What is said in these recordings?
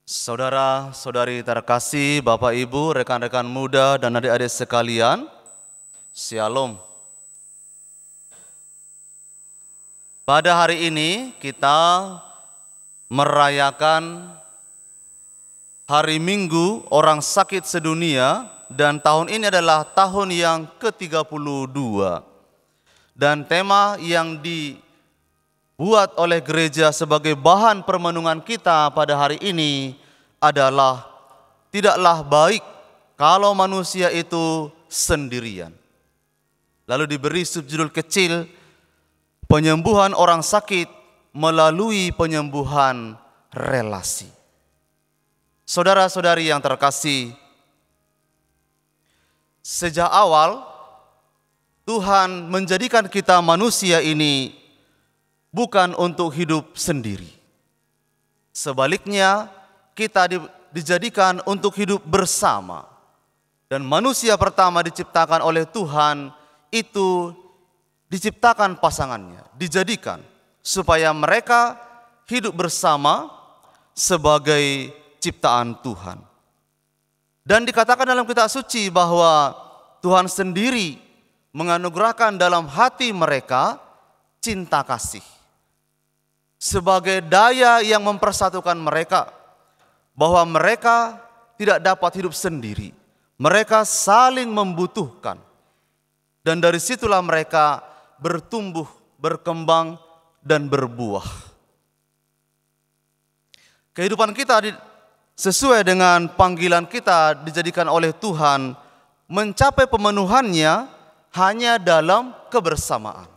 Saudara-saudari terkasih, Bapak Ibu, rekan-rekan muda dan adik-adik sekalian, Shalom. Pada hari ini kita merayakan Hari Minggu Orang Sakit Sedunia, dan tahun ini adalah tahun yang ke-32. Dan tema yang dibuat oleh gereja sebagai bahan permenungan kita pada hari ini adalah tidaklah baik kalau manusia itu sendirian. Lalu diberi subjudul kecil, penyembuhan orang sakit melalui penyembuhan relasi. Saudara-saudari yang terkasih, sejak awal Tuhan menjadikan kita manusia ini bukan untuk hidup sendiri. Sebaliknya, kita dijadikan untuk hidup bersama. Dan manusia pertama diciptakan oleh Tuhan itu diciptakan pasangannya, dijadikan supaya mereka hidup bersama sebagai ciptaan Tuhan. Dan dikatakan dalam kitab suci bahwa Tuhan sendiri menganugerahkan dalam hati mereka cinta kasih sebagai daya yang mempersatukan mereka, bahwa mereka tidak dapat hidup sendiri, mereka saling membutuhkan, dan dari situlah mereka bertumbuh, berkembang, dan berbuah. Kehidupan kita sesuai dengan panggilan kita dijadikan oleh Tuhan mencapai pemenuhannya hanya dalam kebersamaan.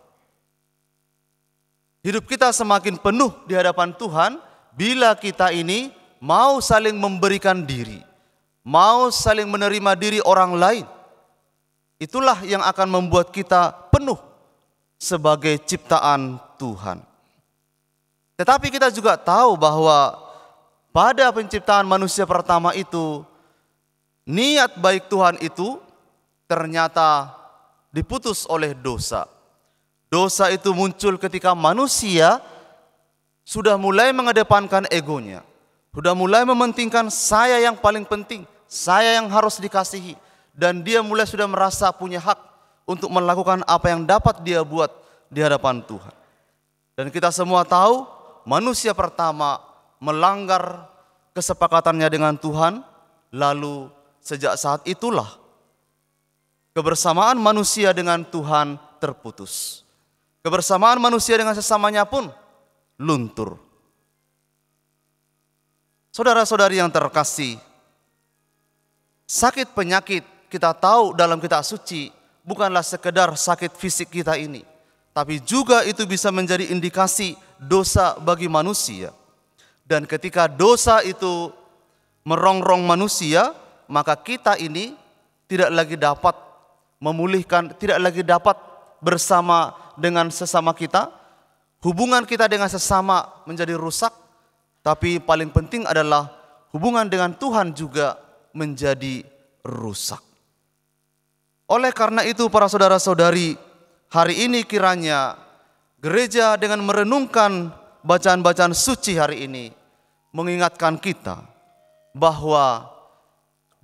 Hidup kita semakin penuh di hadapan Tuhan bila kita ini mau saling memberikan diri, mau saling menerima diri orang lain. Itulah yang akan membuat kita penuh sebagai ciptaan Tuhan. Tetapi kita juga tahu bahwa pada penciptaan manusia pertama itu, niat baik Tuhan itu ternyata diputus oleh dosa. Dosa itu muncul ketika manusia sudah mulai mengedepankan egonya, sudah mulai mementingkan saya yang paling penting, saya yang harus dikasihi, dan dia mulai sudah merasa punya hak untuk melakukan apa yang dapat dia buat di hadapan Tuhan. Dan kita semua tahu manusia pertama melanggar kesepakatannya dengan Tuhan, lalu sejak saat itulah kebersamaan manusia dengan Tuhan terputus. Kebersamaan manusia dengan sesamanya pun luntur. Saudara-saudari yang terkasih, sakit penyakit kita tahu dalam kitab suci bukanlah sekedar sakit fisik kita ini, tapi juga itu bisa menjadi indikasi dosa bagi manusia. Dan ketika dosa itu merongrong manusia, maka kita ini tidak lagi dapat memulihkan, tidak lagi dapat bersama dengan sesama kita. Hubungan kita dengan sesama menjadi rusak, tapi paling penting adalah hubungan dengan Tuhan juga menjadi rusak. Oleh karena itu para saudara-saudari, hari ini kiranya gereja dengan merenungkan bacaan-bacaan suci hari ini mengingatkan kita bahwa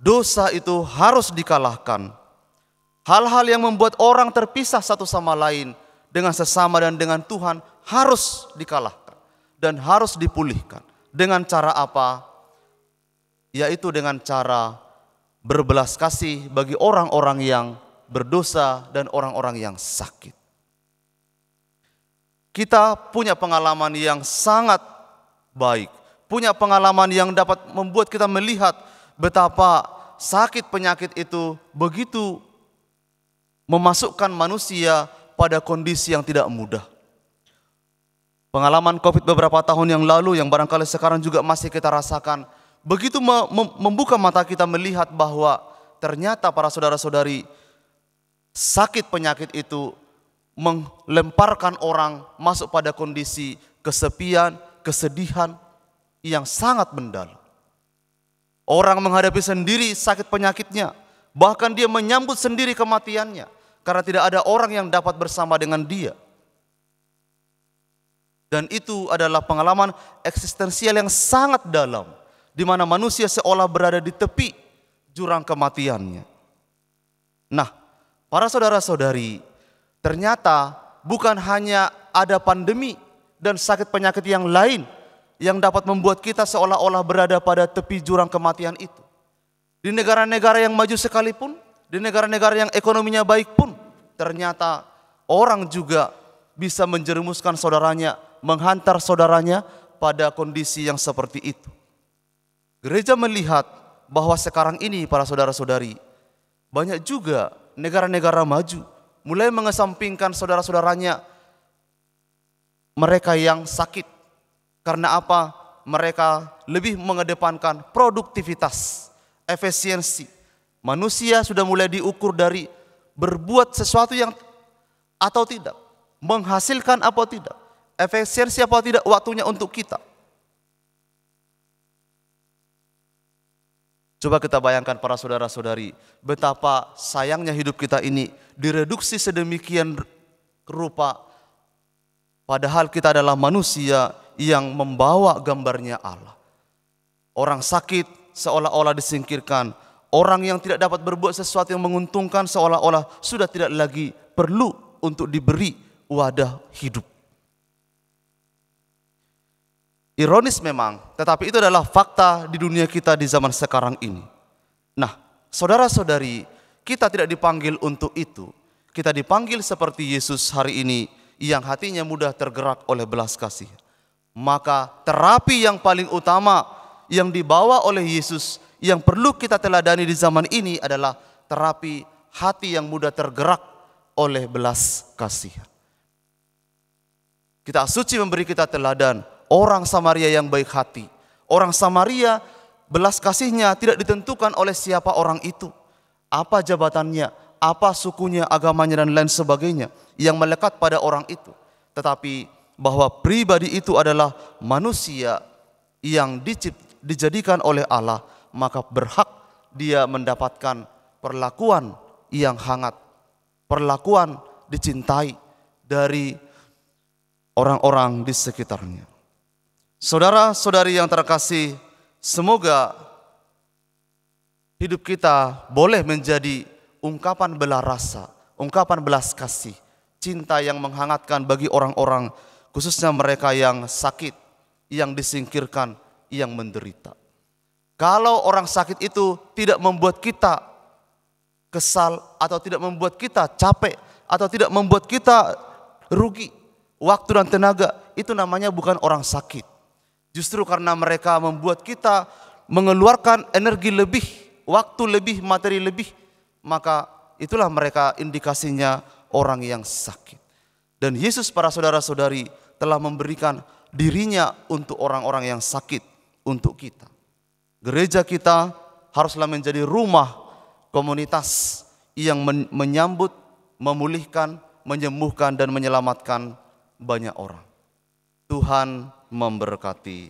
dosa itu harus dikalahkan. Hal-hal yang membuat orang terpisah satu sama lain dengan sesama dan dengan Tuhan harus dikalahkan dan harus dipulihkan. Dengan cara apa? Yaitu dengan cara berbelas kasih bagi orang-orang yang berdosa dan orang-orang yang sakit. Kita punya pengalaman yang sangat baik, punya pengalaman yang dapat membuat kita melihat betapa sakit penyakit itu begitu memasukkan manusia pada kondisi yang tidak mudah. Pengalaman COVID beberapa tahun yang lalu yang barangkali sekarang juga masih kita rasakan, begitu membuka mata kita melihat bahwa ternyata para saudara-saudari, sakit penyakit itu melemparkan orang masuk pada kondisi kesepian, kesedihan yang sangat mendalam. Orang menghadapi sendiri sakit penyakitnya, bahkan dia menyambut sendiri kematiannya karena tidak ada orang yang dapat bersama dengan dia. Dan itu adalah pengalaman eksistensial yang sangat dalam di mana manusia seolah berada di tepi jurang kematiannya. Nah, para saudara-saudari, ternyata bukan hanya ada pandemi dan sakit penyakit yang lain yang dapat membuat kita seolah-olah berada pada tepi jurang kematian itu. Di negara-negara yang maju sekalipun, di negara-negara yang ekonominya baik pun, ternyata orang juga bisa menjerumuskan saudaranya, menghantar saudaranya pada kondisi yang seperti itu. Gereja melihat bahwa sekarang ini para saudara-saudari, banyak juga negara-negara maju mulai mengesampingkan saudara-saudaranya mereka yang sakit. Karena apa? Mereka lebih mengedepankan produktivitas, efisiensi. Manusia sudah mulai diukur dari berbuat sesuatu yang atau tidak, menghasilkan apa tidak, efisiensi apa tidak waktunya untuk kita. Coba kita bayangkan para saudara-saudari, betapa sayangnya hidup kita ini direduksi sedemikian rupa, padahal kita adalah manusia yang membawa gambarnya Allah. Orang sakit seolah-olah disingkirkan, orang yang tidak dapat berbuat sesuatu yang menguntungkan seolah-olah sudah tidak lagi perlu untuk diberi wadah hidup. Ironis memang, tetapi itu adalah fakta di dunia kita di zaman sekarang ini. Nah, saudara-saudari, kita tidak dipanggil untuk itu. Kita dipanggil seperti Yesus hari ini yang hatinya mudah tergerak oleh belas kasih. Maka terapi yang paling utama yang dibawa oleh Yesus yang perlu kita teladani di zaman ini adalah terapi hati yang mudah tergerak oleh belas kasih. Kitab suci memberi kita teladan orang Samaria yang baik hati. Orang Samaria belas kasihnya tidak ditentukan oleh siapa orang itu, apa jabatannya, apa sukunya, agamanya dan lain sebagainya yang melekat pada orang itu. Tetapi bahwa pribadi itu adalah manusia yang dijadikan oleh Allah, maka berhak dia mendapatkan perlakuan yang hangat, perlakuan dicintai dari orang-orang di sekitarnya. Saudara-saudari yang terkasih, semoga hidup kita boleh menjadi ungkapan belas rasa, ungkapan belas kasih, cinta yang menghangatkan bagi orang-orang, khususnya mereka yang sakit, yang disingkirkan, yang menderita. Kalau orang sakit itu tidak membuat kita kesal, atau tidak membuat kita capek, atau tidak membuat kita rugi waktu dan tenaga, itu namanya bukan orang sakit. Justru karena mereka membuat kita mengeluarkan energi lebih, waktu lebih, materi lebih, maka itulah mereka indikasinya orang yang sakit. Dan Yesus para saudara-saudari telah memberikan dirinya untuk orang-orang yang sakit, untuk kita. Gereja kita haruslah menjadi rumah komunitas yang menyambut, memulihkan, menyembuhkan dan menyelamatkan banyak orang. Tuhan memberkati.